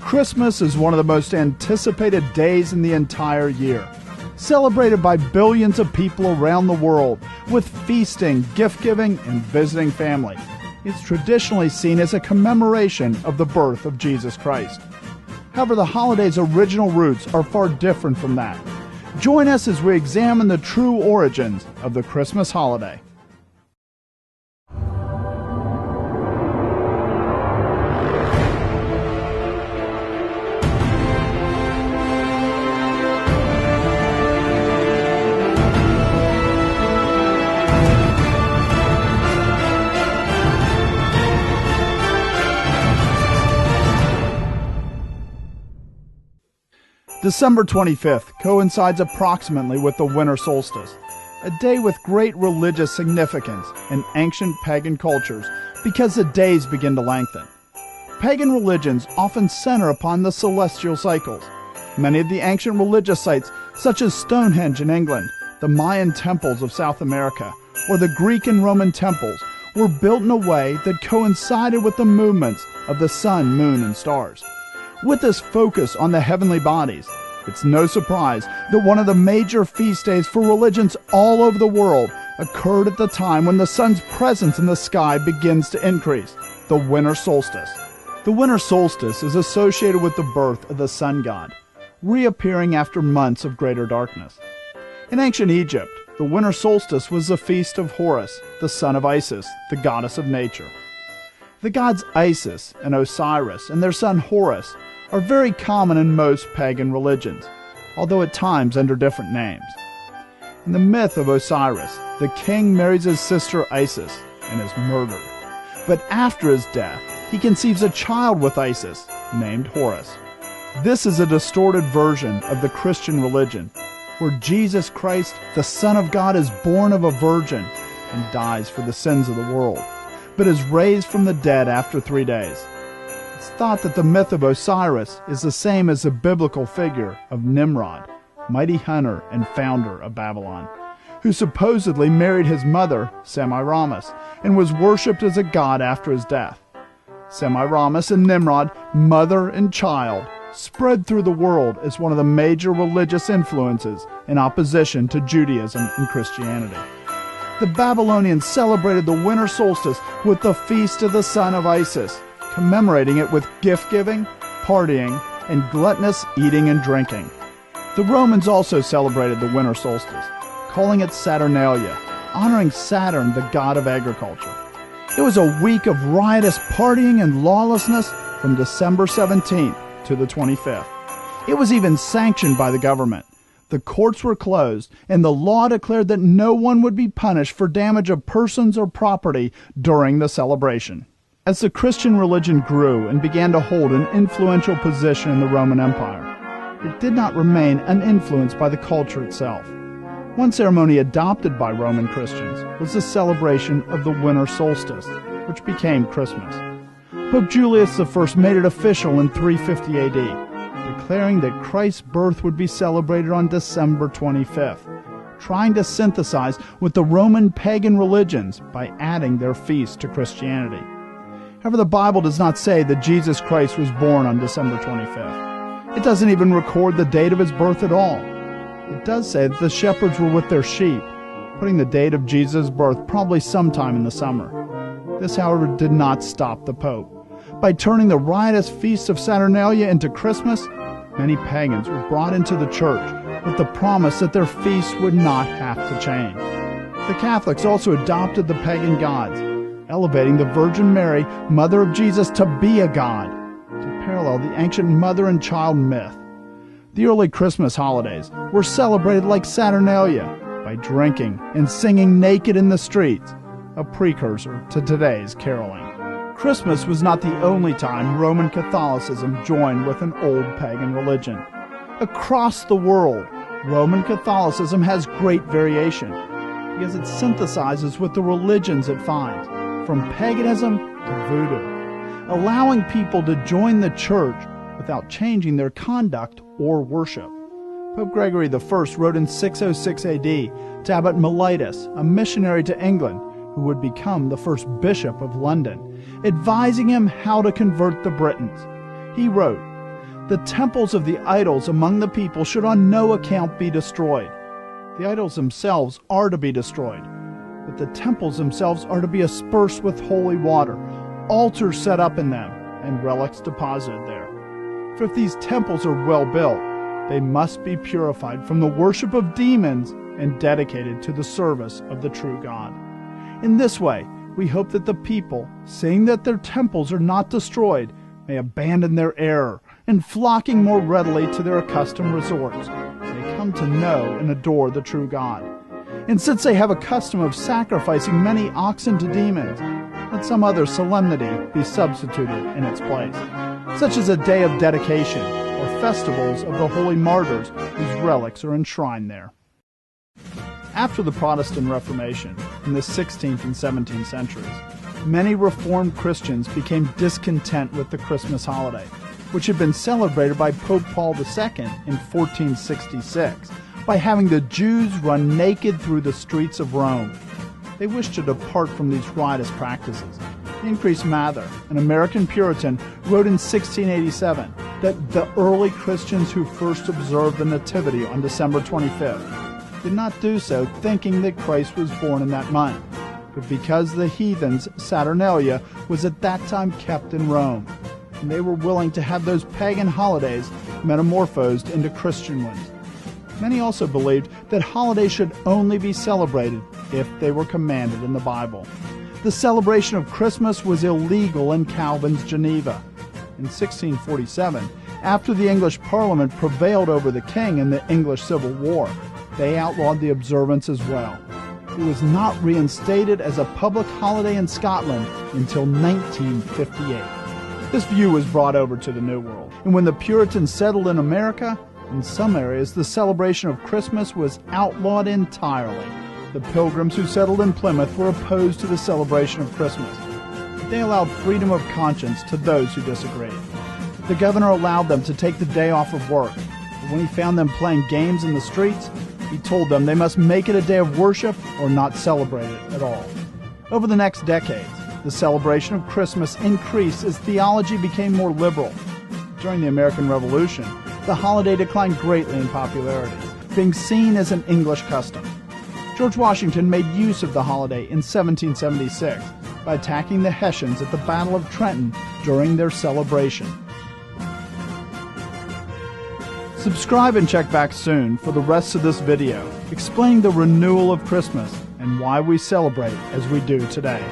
Christmas is one of the most anticipated days in the entire year, celebrated by billions of people around the world with feasting, gift-giving, and visiting family. It's traditionally seen as a commemoration of the birth of Jesus Christ. However, the holiday's original roots are far different from that. Join us as we examine the true origins of the Christmas holiday. December 25th coincides approximately with the winter solstice, a day with great religious significance in ancient pagan cultures because the days begin to lengthen. Pagan religions often center upon the celestial cycles. Many of the ancient religious sites, such as Stonehenge in England, the Mayan temples of South America, or the Greek and Roman temples, were built in a way that coincided with the movements of the sun, moon, and stars. With this focus on the heavenly bodies, it's no surprise that one of the major feast days for religions all over the world occurred at the time when the sun's presence in the sky begins to increase, the winter solstice. The winter solstice is associated with the birth of the sun god, reappearing after months of greater darkness. In ancient Egypt, the winter solstice was the feast of Horus, the son of Isis, the goddess of nature. The gods Isis and Osiris and their son Horus are very common in most pagan religions, although at times under different names. In the myth of Osiris, the king marries his sister Isis and is murdered. But after his death, he conceives a child with Isis named Horus. This is a distorted version of the Christian religion, where Jesus Christ, the Son of God, is born of a virgin and dies for the sins of the world, but is raised from the dead after 3 days. It's thought that the myth of Osiris is the same as the biblical figure of Nimrod, mighty hunter and founder of Babylon, who supposedly married his mother, Semiramis, and was worshipped as a god after his death. Semiramis and Nimrod, mother and child, spread through the world as one of the major religious influences in opposition to Judaism and Christianity. The Babylonians celebrated the winter solstice with the Feast of the Son of Isis, commemorating it with gift-giving, partying, and gluttonous eating and drinking. The Romans also celebrated the winter solstice, calling it Saturnalia, honoring Saturn, the god of agriculture. It was a week of riotous partying and lawlessness from December 17th to the 25th. It was even sanctioned by the government. The courts were closed, and the law declared that no one would be punished for damage of persons or property during the celebration. As the Christian religion grew and began to hold an influential position in the Roman Empire, it did not remain uninfluenced by the culture itself. One ceremony adopted by Roman Christians was the celebration of the winter solstice, which became Christmas. Pope Julius I made it official in 350 AD, declaring that Christ's birth would be celebrated on December 25th, trying to synthesize with the Roman pagan religions by adding their feast to Christianity. However, the Bible does not say that Jesus Christ was born on December 25th. It doesn't even record the date of his birth at all. It does say that the shepherds were with their sheep, putting the date of Jesus' birth probably sometime in the summer. This, however, did not stop the Pope. By turning the riotous feast of Saturnalia into Christmas, many pagans were brought into the church with the promise that their feast would not have to change. The Catholics also adopted the pagan gods, elevating the Virgin Mary, mother of Jesus, to be a god, to parallel the ancient mother and child myth. The early Christmas holidays were celebrated like Saturnalia, by drinking and singing naked in the streets, a precursor to today's caroling. Christmas was not the only time Roman Catholicism joined with an old pagan religion. Across the world, Roman Catholicism has great variation because it synthesizes with the religions it finds, from paganism to voodoo, allowing people to join the church without changing their conduct or worship. Pope Gregory I wrote in 606 AD to Abbot Mellitus, a missionary to England, who would become the first bishop of London, advising him how to convert the Britons. He wrote, The temples of the idols among the people should on no account be destroyed. The idols themselves are to be destroyed, but the temples themselves are to be aspersed with holy water, altars set up in them, and relics deposited there. For if these temples are well built, they must be purified from the worship of demons and dedicated to the service of the true God. In this way, we hope that the people, seeing that their temples are not destroyed, may abandon their error, and flocking more readily to their accustomed resorts, may come to know and adore the true God. And since they have a custom of sacrificing many oxen to demons, let some other solemnity be substituted in its place, such as a day of dedication or festivals of the holy martyrs whose relics are enshrined there. After the Protestant Reformation in the 16th and 17th centuries, many Reformed Christians became discontent with the Christmas holiday, which had been celebrated by Pope Paul II in 1466 by having the Jews run naked through the streets of Rome. They wished to depart from these riotous practices. Increase Mather, an American Puritan, wrote in 1687 that the early Christians who first observed the Nativity on December 25th did not do so thinking that Christ was born in that month, but because the heathens' Saturnalia was at that time kept in Rome, and they were willing to have those pagan holidays metamorphosed into Christian ones. Many also believed that holidays should only be celebrated if they were commanded in the Bible. The celebration of Christmas was illegal in Calvin's Geneva. In 1647, after the English Parliament prevailed over the king in the English Civil War, they outlawed the observance as well. It was not reinstated as a public holiday in Scotland until 1958. This view was brought over to the New World, and when the Puritans settled in America, in some areas the celebration of Christmas was outlawed entirely. The Pilgrims who settled in Plymouth were opposed to the celebration of Christmas. They allowed freedom of conscience to those who disagreed. The governor allowed them to take the day off of work, but when he found them playing games in the streets, he told them they must make it a day of worship or not celebrate it at all. Over the next decades, the celebration of Christmas increased as theology became more liberal. During the American Revolution, the holiday declined greatly in popularity, being seen as an English custom. George Washington made use of the holiday in 1776 by attacking the Hessians at the Battle of Trenton during their celebration. Subscribe and check back soon for the rest of this video explaining the renewal of Christmas and why we celebrate as we do today.